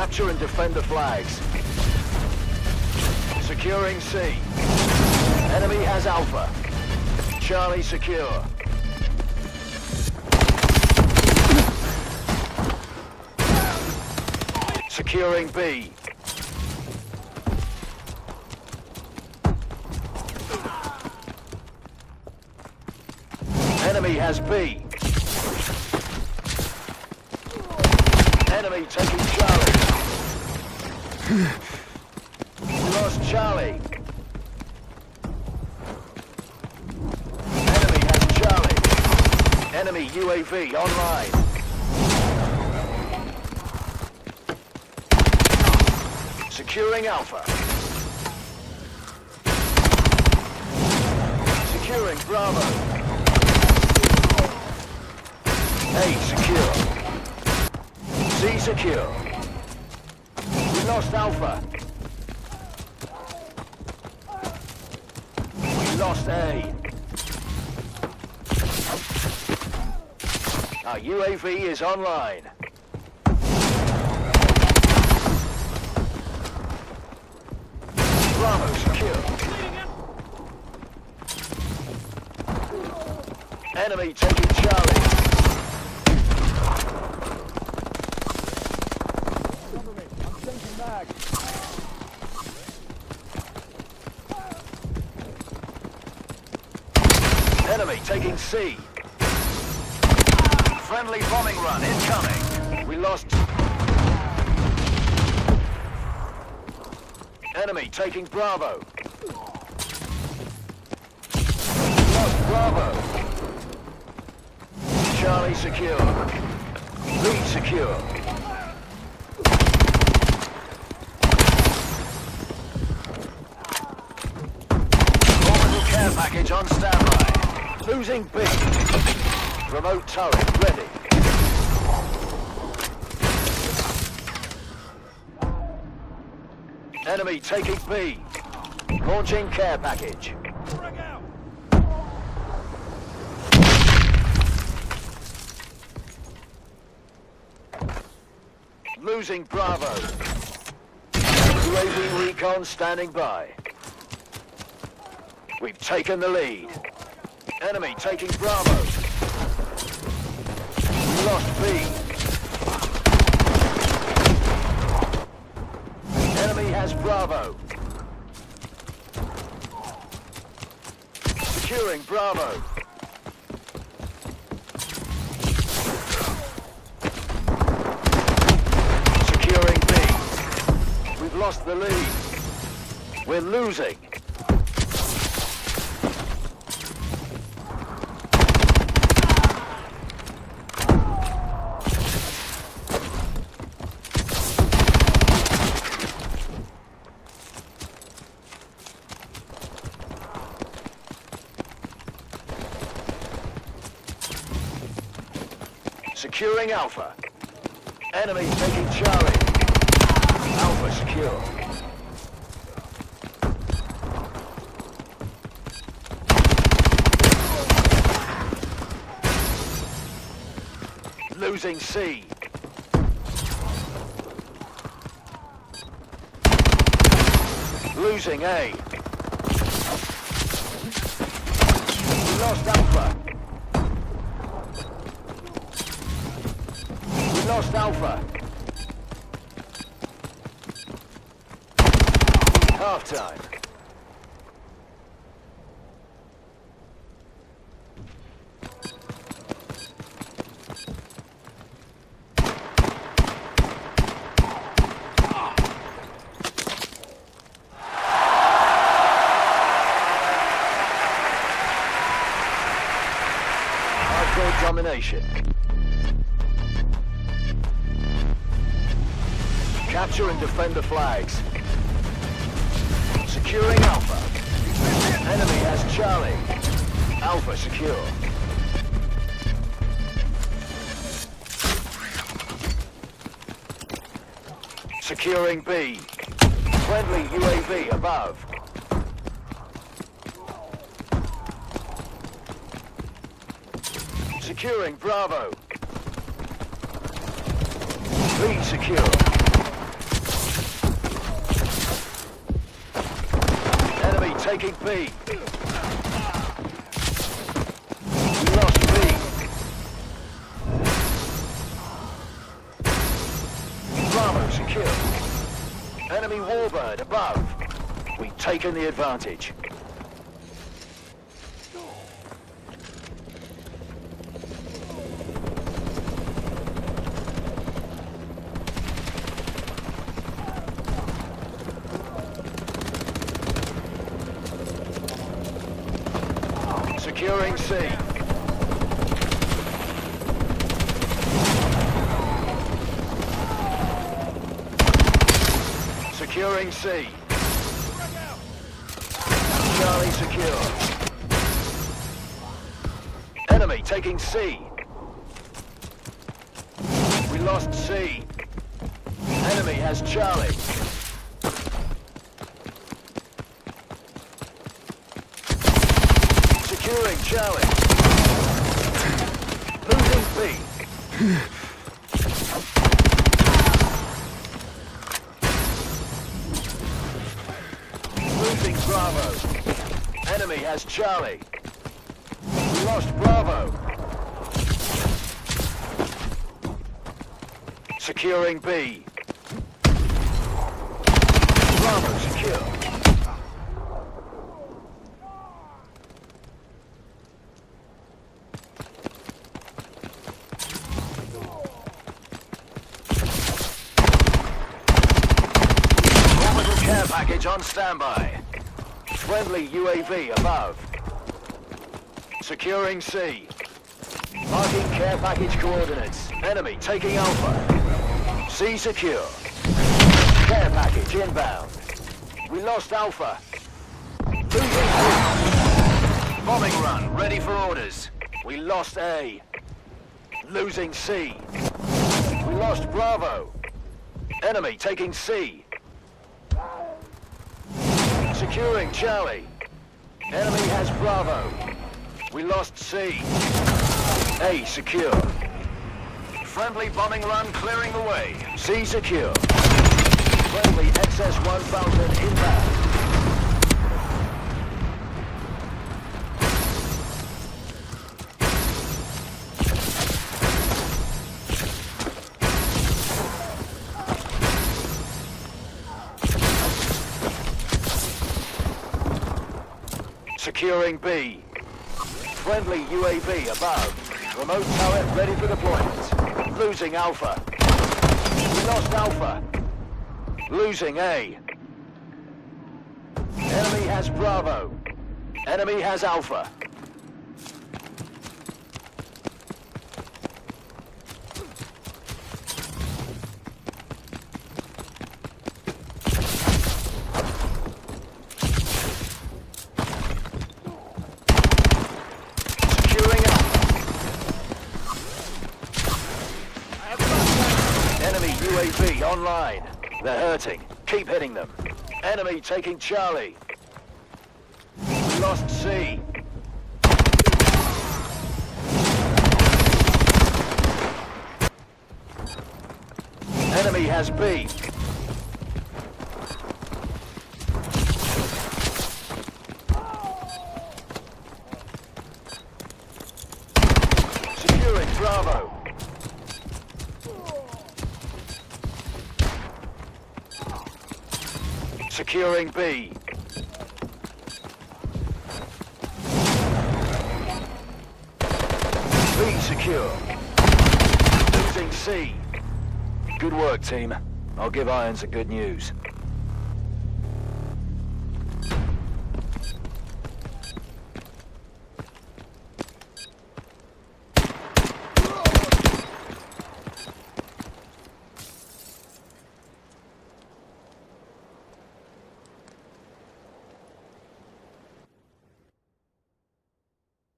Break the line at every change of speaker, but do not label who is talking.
Capture and defend the flags. Securing C. Enemy has Alpha. Charlie secure. Securing B. Enemy has B. Enemy taking Charlie. We lost Charlie. Enemy has Charlie. Enemy UAV online. Securing Alpha. Securing Bravo. A secure. C secure. We lost Alpha. We lost A. Our UAV is online. Bravo secure. Enemy taking Charlie. Enemy taking C. Friendly bombing run incoming. We lost. Enemy taking Bravo. Lost Bravo. Charlie secure. B secure. Orbital care package on standby. Losing B. Remote turret ready. Enemy taking B. Launching care package. Losing Bravo. UAV recon standing by. We've taken the lead. Enemy taking Bravo. We lost B. Enemy has Bravo. Securing Bravo. Securing B. We've lost the lead. We're losing. Securing Alpha. Enemy taking Charlie. Alpha secure. Losing C. Losing A. We lost Alpha. Lost Alpha. Half time. Hardcore domination. Capture and defend the flags. Securing Alpha. Enemy has Charlie. Alpha secure. Securing B. Friendly UAV above. Securing Bravo. B secure. taking B. We lost B. Bravo secure. Enemy warbird above. We've taken the advantage. Securing C. Securing C. Charlie secure. Enemy taking C. We lost C. Enemy has Charlie. Securing Charlie. Losing B. Losing Bravo. Enemy has Charlie. We lost Bravo. Securing B. Bravo secure. Orbital care package on standby. Friendly UAV above. Securing C. Marking care package coordinates. Enemy taking Alpha. C secure. Care package inbound. We lost Alpha. Losing C. Bombing run ready for orders. We lost A. Losing C. We lost Bravo. Enemy taking C. Securing Charlie. Enemy has Bravo. We lost C. A secure. Friendly bombing run clearing the way. C secure. Friendly XS-1000 inbound. Securing B. Friendly UAV above. Remote turret ready for deployment. Losing Alpha. We lost Alpha. Losing A. Enemy has Bravo. Enemy has Alpha. UAV online. They're hurting. Keep hitting them. Enemy taking Charlie. We lost C. Enemy has B. Securing Bravo. Securing B. B secure. Losing C. Good work, team. I'll give Irons the good news.